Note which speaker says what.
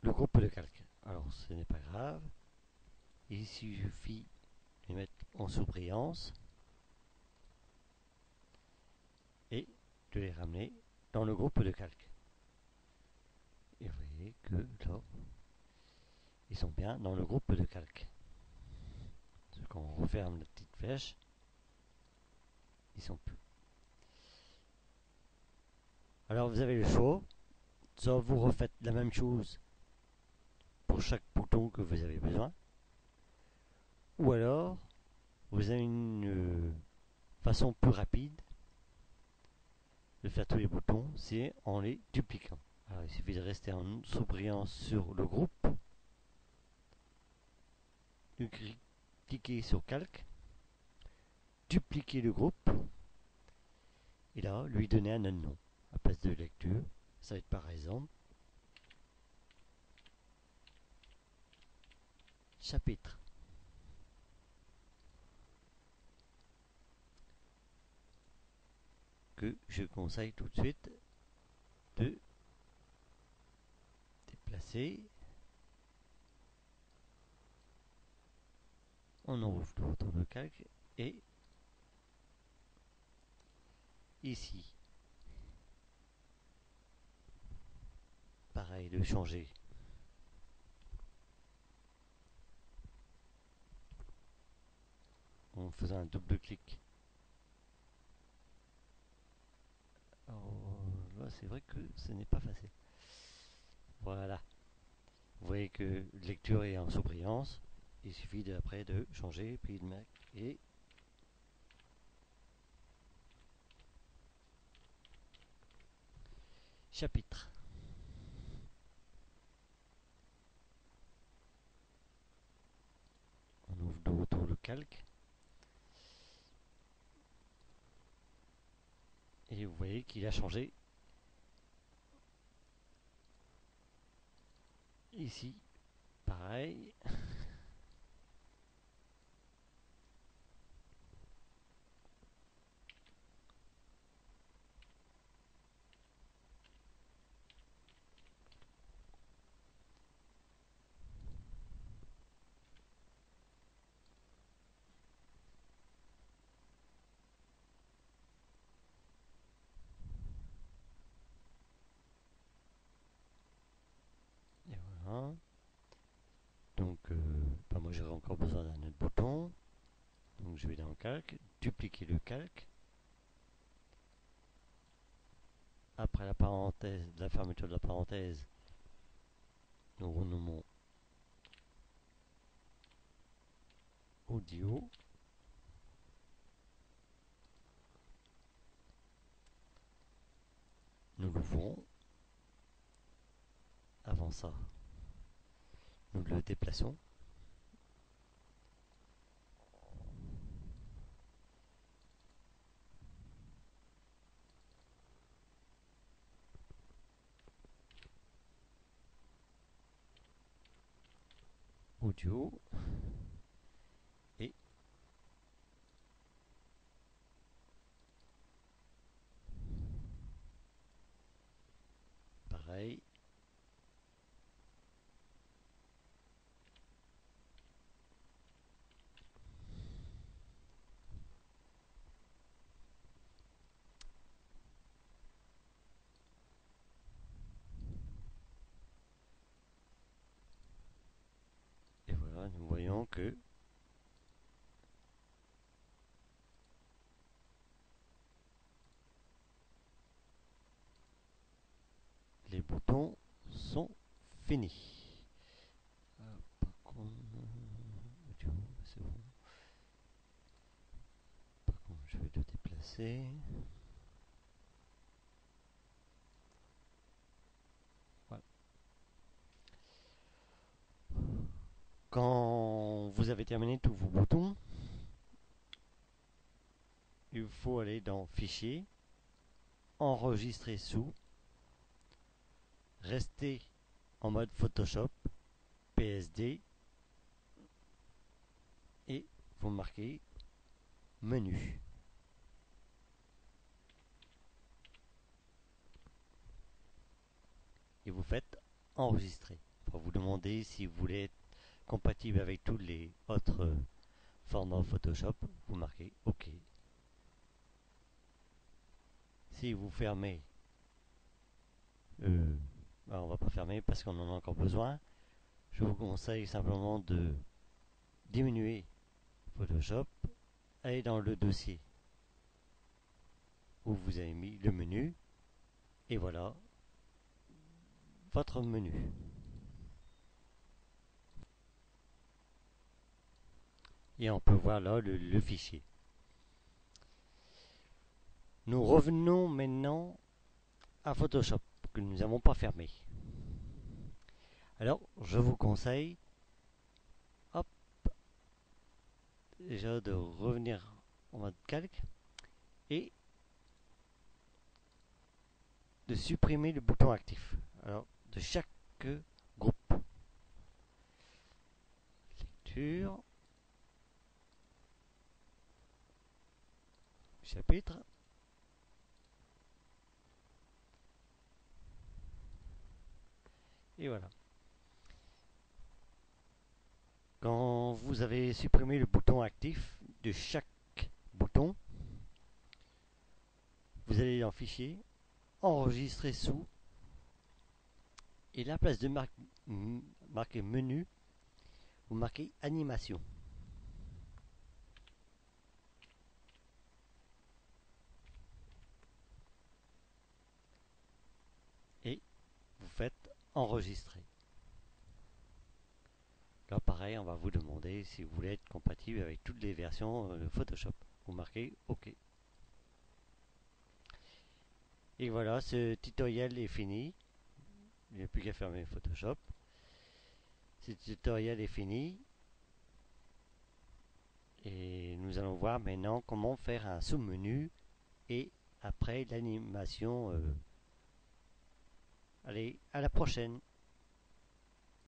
Speaker 1: le groupe de calque. Alors ce n'est pas grave, il suffit de les mettre en surbrillance et de les ramener dans le groupe de calque. Et vous voyez que là, ils sont bien dans le groupe de calque. Quand on referme la petite flèche, ils sont plus. Alors vous avez le choix, soit vous refaites la même chose pour chaque bouton que vous avez besoin, ou alors vous avez une façon plus rapide de faire tous les boutons, c'est en les dupliquant. Alors il suffit de rester en surbrillance sur le groupe, de cliquer sur calque, dupliquer le groupe, et là lui donner un autre nom à place de lecture. Ça va être par exemple chapitre. Que je conseille tout de suite de déplacer. On enroule autour de calque et ici, pareil, de changer en faisant un double clic. Alors là, c'est vrai que ce n'est pas facile. Voilà. Vous voyez que lecture est en surbrillance. Il suffit après de changer, puis de mettre et chapitre. On ouvre de retour le calque. Et vous voyez qu'il a changé. Ici, pareil. Et voilà. Donc, moi j'aurais encore besoin d'un autre bouton. Donc je vais dans le calque, dupliquer le calque. Après la parenthèse, la fermeture de la parenthèse, nous renommons audio. Nous l'ouvrons. Avant ça, nous le déplaçons. Audio. Et pareil. Et voilà, nous voyons que les boutons sont finis. Par contre, audio, c'est bon. Par contre, je vais le déplacer. Voilà. Quand vous avez terminé tous vos boutons, il faut aller dans Fichier, Enregistrer sous, rester en mode Photoshop, PSD, et vous marquez Menu. Et vous faites Enregistrer. va vous demander si vous voulez être compatible avec tous les autres formats Photoshop. Vous marquez OK. Si vous fermez, on va pas fermer parce qu'on en a encore besoin. Je vous conseille simplement de diminuer Photoshop, aller dans le dossier où vous avez mis le menu, et voilà votre menu. Et on peut voir là le fichier. Nous revenons maintenant à Photoshop que nous n'avons pas fermé. Alors je vous conseille, hop, déjà de revenir en mode calque et de supprimer le bouton actif. Alors de chaque groupe. Lecture, chapitre, et voilà. Quand vous avez supprimé le bouton actif de chaque bouton, vous allez dans Fichier, Enregistrer sous, et à la place de marquer Menu, vous marquez Animation. Et vous faites Enregistrer. Là, pareil, on va vous demander si vous voulez être compatible avec toutes les versions de Photoshop. Vous marquez OK. Et voilà, ce tutoriel est fini. Il n'y a plus qu'à fermer Photoshop. Ce tutoriel est fini. Et nous allons voir maintenant comment faire un sous-menu et après l'animation. Allez, à la prochaine!